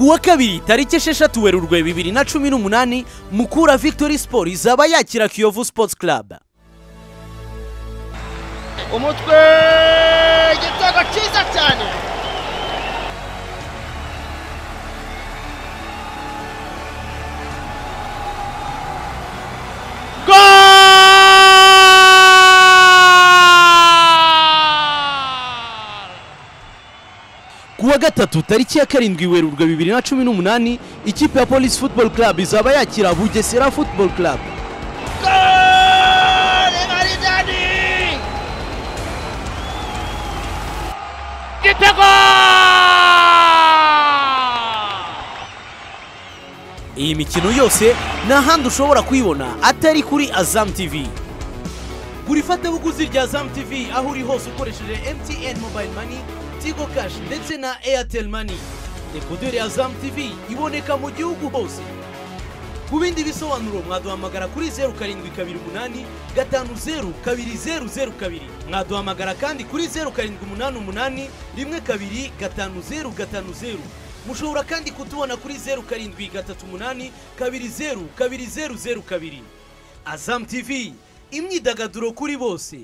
kuwa kabiri tariki 6 Werurwe 2018 Mukura Victory Sport izaba yakira Kiyovu Sports Club. Umutwe igitego cyiza cyane. Kuwa gatatu tariki ya 7 Werurwe 2018 ikipe ya Police Football Club izaba yakira Bugesera Football Club. Iyi mikino yose na handi ushobora kuyibona atari kuri Azam TV. Kuri fatabuguzi rya Azam TV aho uri hose ukoresheje MTN Mobile Money, Tigo Cash ndetse na Airtel Money. Dekoderi ya Azam TV iboneka mu gihugu hose. Ku bindi bisobanuro mwaduhamagara kuri 0728 502002. Mwaduhamagara kandi kuri 0788 125050. Mushobora kandi kutubona kuri 0738 202002. Azam TV, imyidagaduro kuri bose.